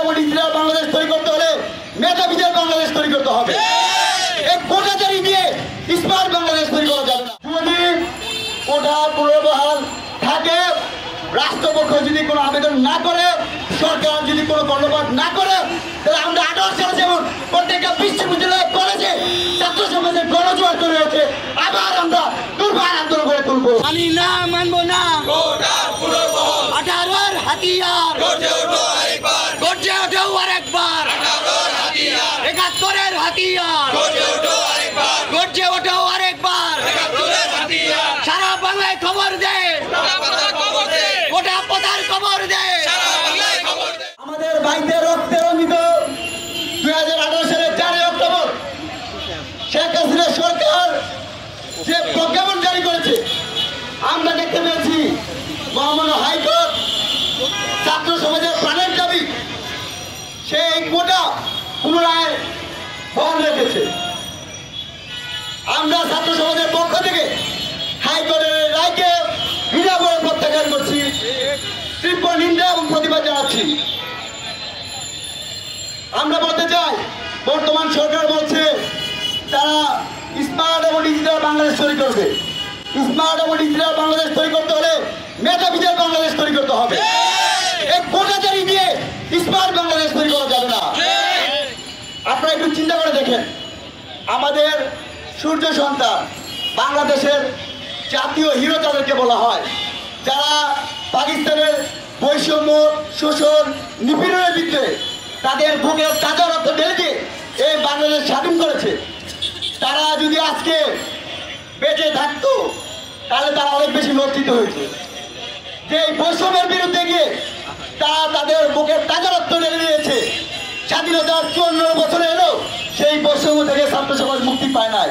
এবং ডিজিটাল বাংলাদেশ তৈরি করতে হলে মেধাবীদের বাংলাদেশ তৈরি করতে হবে। এই কোটাচারি দিয়ে স্মার্ট বাংলাদেশ তৈরি করা যাবে না। যদি কোটা পুনর্বহাল থাকে, রাষ্ট্রপক্ষ যদি কোনো আবেদন না করে, সরকার যদি কোনো কর্ণপাত না করে, তাহলে আমরা 18 সালে যেমন প্রত্যেকটা বিশ্ববিদ্যালয় কলেজে ছাত্র সমাজের গণজোয়ার তৈরি হয়েছে, আবার আমরা দুর্বার আন্দোলন করে তুলবো। মানি না, মানবো না। 18-র হাতিয়ার গর্জে ওঠো আরেকবার, 71-র হাতিয়ার গর্জে ওঠো আরেকবার। সারা বাংলায় খবর দে, গোটা পদার খবর দে। আমাদের ভাইদের রক্তে রঞ্জিত 2018 সালের 4 অক্টোবর শেখ হাসিনা সরকার যে প্রজ্ঞাপন জারি করেছে, আমরা দেখতে পেয়েছি মহামান্য হাইকোর্ট ছাত্র সমাজের প্রাণের দাবি সেই কোটা পুনরায় বহাল রেখেছে। আমরা ছাত্র সমাজের পক্ষ থেকে হাইকোর্টের রায়কে বিনামূল্যে প্রত্যাখ্যান করছি, তীব্র নিন্দা এবং প্রতিবাদ জানাচ্ছি। আমরা বলতে চাই, বর্তমান সরকার বলছে তারা স্মার্ট এবং ডিজিটাল বাংলাদেশ তৈরি করবে। স্মার্ট এবং ডিজিটাল বাংলাদেশ তৈরি করতে হলে মেধাবীদের বাংলাদেশ তৈরি করতে হবে। এই কোটাচারি দিয়ে স্মার্ট বাংলাদেশ তৈরি করা যাবে না। আপনারা একটু চিন্তা করে দেখেন, আমাদের সূর্য সন্তান বাংলাদেশের জাতীয় হিরো তাদেরকে বলা হয়, যারা পাকিস্তানের বৈষম্য, শোষণ, নিপীড়নের বিরুদ্ধে তাদের বুকের তাজা রক্ত ঢেলে দিয়ে এই বাংলাদেশ স্বাধীন করেছে। তারা যদি আজকে বেঁচে থাকতো তাহলে তারা অনেক বেশি লজ্জিত হয়েছে যে এই বৈষম্যের বিরুদ্ধে গিয়ে তারা তাদের বুকের তাজা রক্ত ঢেলে দিয়েছে। স্বাধীনতার 54 বছরে এলো সেই বৈষম্য থেকে ছাত্র সমাজ মুক্তি পায় নাই।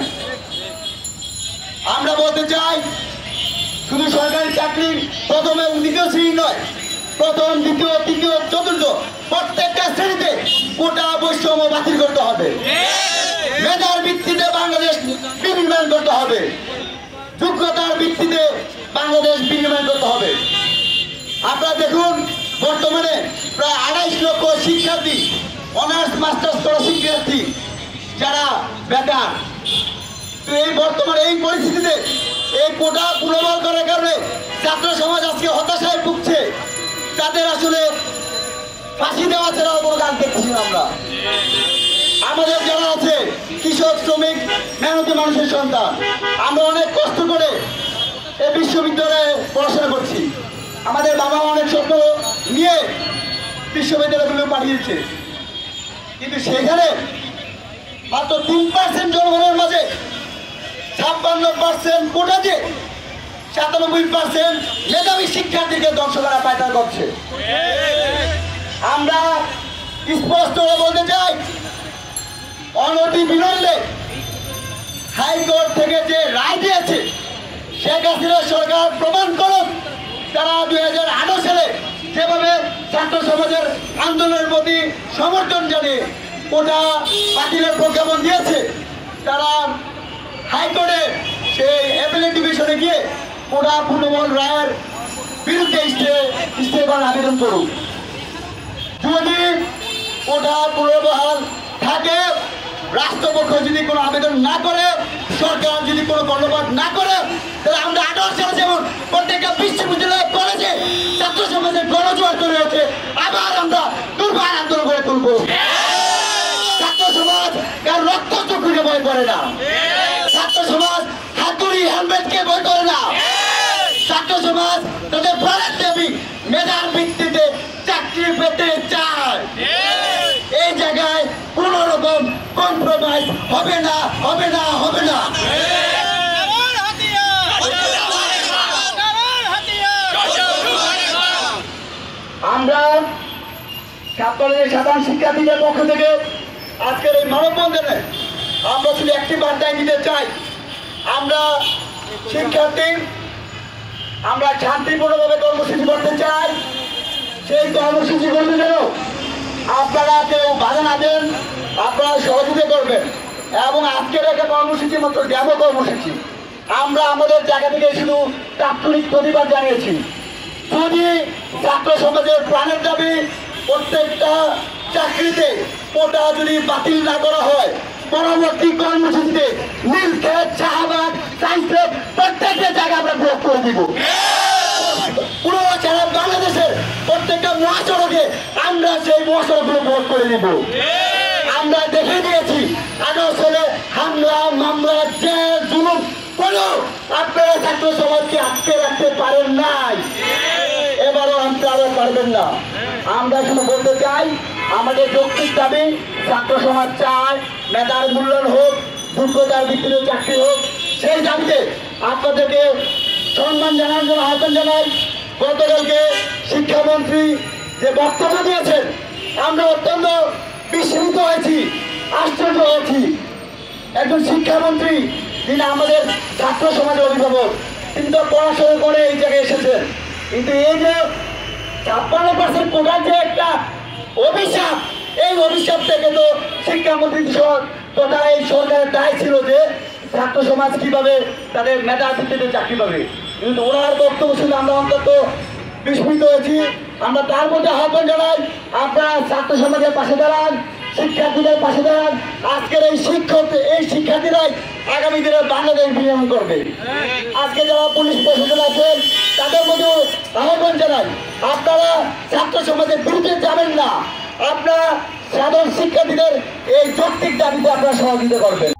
আমরা বলতে চাই, শুধু সরকারি চাকরির প্রথম এবং দ্বিতীয় শ্রেণী নয়, প্রথম, দ্বিতীয়, তৃতীয়, চতুর্থ প্রত্যেকটা শ্রেণীতে কোটা বৈষম্য বাতিল করতে হবে। মেধার ভিত্তিতে বাংলাদেশ বিনির্মাণ করতে হবে, যোগ্যতার ভিত্তিতে বাংলাদেশ বিনির্মাণ করতে হবে। আপনারা দেখুন, বর্তমানে প্রায় 28 লক্ষ শিক্ষার্থী, অনার্স মাস্টার্স করা শিক্ষার্থী যারা বেকার। তো এই বর্তমানে এই পরিস্থিতিতে এই কোটা পুনর্বহাল করার কারণে ছাত্র সমাজ আজকে হতাশায় ভুগছে। তাদের আসলে ফাঁসি দেওয়া ছাড়া কোনো কাজ দেখছি না। আমরা আমাদের যারা আছে কৃষক, শ্রমিক, মেহনতি মানুষের সন্তান, আমরা অনেক কষ্ট করে এই বিশ্ববিদ্যালয়ে পড়াশোনা করছি। আমাদের বাবা অনেক স্বপ্ন নিয়ে বিশ্ববিদ্যালয়গুলো পাঠিয়েছে, কিন্তু সেখানে মাত্র 3% জনগণের মাঝে 56% কোটা দিয়ে 97% মেধাবী শিক্ষার্থীকে দর্শক করা পায়তা করছে। আমরা স্পষ্ট বলতে চাই, অনতি বিলম্বে হাইকোর্ট থেকে যে রায় দিয়েছে, শেখ হাসিনা সরকার প্রমাণ করুন তারা 2018 সালে যেভাবে ছাত্র সমাজের আন্দোলনের প্রতি সমর্থন জানিয়ে কোটা বাতিলের প্রজ্ঞাপন দিয়েছে, তারা হাইকোর্টে সেই অ্যাপিলেট ডিভিশনে গিয়ে কোটা পুনর্বহাল রায়ের বিরুদ্ধে স্টে করার আবেদন করুন। যদি কোটা পুনর্বহাল থাকে, রাষ্ট্রপক্ষ যদি কোনো আবেদন না করে, সরকার যদি কোনো কর্ণপাত না করে, তাহলে আমরা 18 সালে যেমন প্রত্যেকটা বিশ্ববিদ্যালয় কলেজে ছাত্র সমাজের গণজোয়ার তৈরি হয়েছে, আবার আমরা দুর্বার আন্দোলন করে তুলবো। ছাত্র সমাজ কার রক্ত চক্ষুকে ভয় করে না, ছাত্র সমাজ হাতুড়ি হেলমেটকে ভয় করে না, ছাত্র সমাজ তাদের প্রাণের দেবী মেধার ভিত্তিতে চাকরি পেতে চায়। এই জায়গায় কোন রকম কম্প্রোমাইজ হবে না, হবে না, হবে না। আমরা ছাত্রদের সাধারণ শিক্ষার্থীদের পক্ষ থেকে আজকের এই মানববন্ধনে আমরা শুধু একটি বার্তায় নিতে চাই, আমরা শিক্ষার্থী, আমরা শান্তিপূর্ণভাবে কর্মসূচি করতে চাই। সেই কর্মসূচি করতে যেন আপনারা কেউ বাধা না দেন, আপনারা সহযোগিতা করবেন। এবং আজকের একটা কর্মসূচি মাত্র ডেমো কর্মসূচি, আমরা আমাদের জায়গা থেকে শুধু তাৎক্ষণিক প্রতিবাদ জানিয়েছি। যদি ছাত্র সমাজের প্রাণের দাবি প্রত্যেকটা চাকরিতে কোটা যদি বাতিল না করা হয়, পরবর্তী কর্মসূচিতে নীলক্ষেত, শাহবাগ, সাইন্সের প্রত্যেকটা জায়গা আমরা ব্লক করে দিব। পুরো সারা বাংলাদেশের প্রত্যেকটা মহাসড়কে আমরা সেই মহাসড়কগুলো ব্লক করে দিব। আমরা দেখে দিয়েছি আসলে হামলা, মামলা, জেল, জুলুম কোনো আপনারা ছাত্র সমাজকে আটকে রাখতে পারেন নাই, এবারও আপনারা পারবেন না। আমরা শুধু বলতে চাই, আমাদের যৌক্তিক দাবি ছাত্র সমাজ চায় মেধার মূল্যায়ন হোক, যোগ্যতার ভিত্তিতে চাকরি হোক। সেই দাবিতে আপনাদেরকে সম্মান জানানোর জন্য আহ্বান জানাই। গতকালকে শিক্ষামন্ত্রী যে বক্তব্য দিয়েছেন, আমরা অত্যন্ত বিস্মিত হয়েছি, আশ্চর্য হয়েছি। একজন শিক্ষামন্ত্রী, যিনি আমাদের ছাত্র সমাজের অভিভাবক, তিনি তো পড়াশোনা করে এই জায়গায় এসেছেন, কিন্তু এই যে 56% কোটার যে একটা অভিশাপ, এই অভিশাপ থেকে তো শিক্ষামন্ত্রী তথা এই সরকারের দায় ছিল যে ছাত্র সমাজ কিভাবে তাদের মেধার ভিত্তিতে চাকরি পাবে, কিন্তু ওনার বক্তব্য শুনে আমরা অন্তত বিস্মিত হয়েছি। আমরা তার মধ্যে আহ্বান জানাই, আপনারা ছাত্র সমাজের পাশে দাঁড়ান, শিক্ষার্থীদের পাশে দাঁড়ান। আজকের এই শিক্ষার্থীরাই আগামী দিনে বাংলাদেশ বিনিয়োগ করবে। আজকে যারা পুলিশ প্রশাসন আছেন তাদের মধ্যেও আহ্বান জানাই, আপনারা ছাত্র সমাজের বিরুদ্ধে যাবেন না, আপনারা সাধারণ শিক্ষার্থীদের এই যৌক্তিক দাবিতে আপনারা সহযোগিতা করবেন।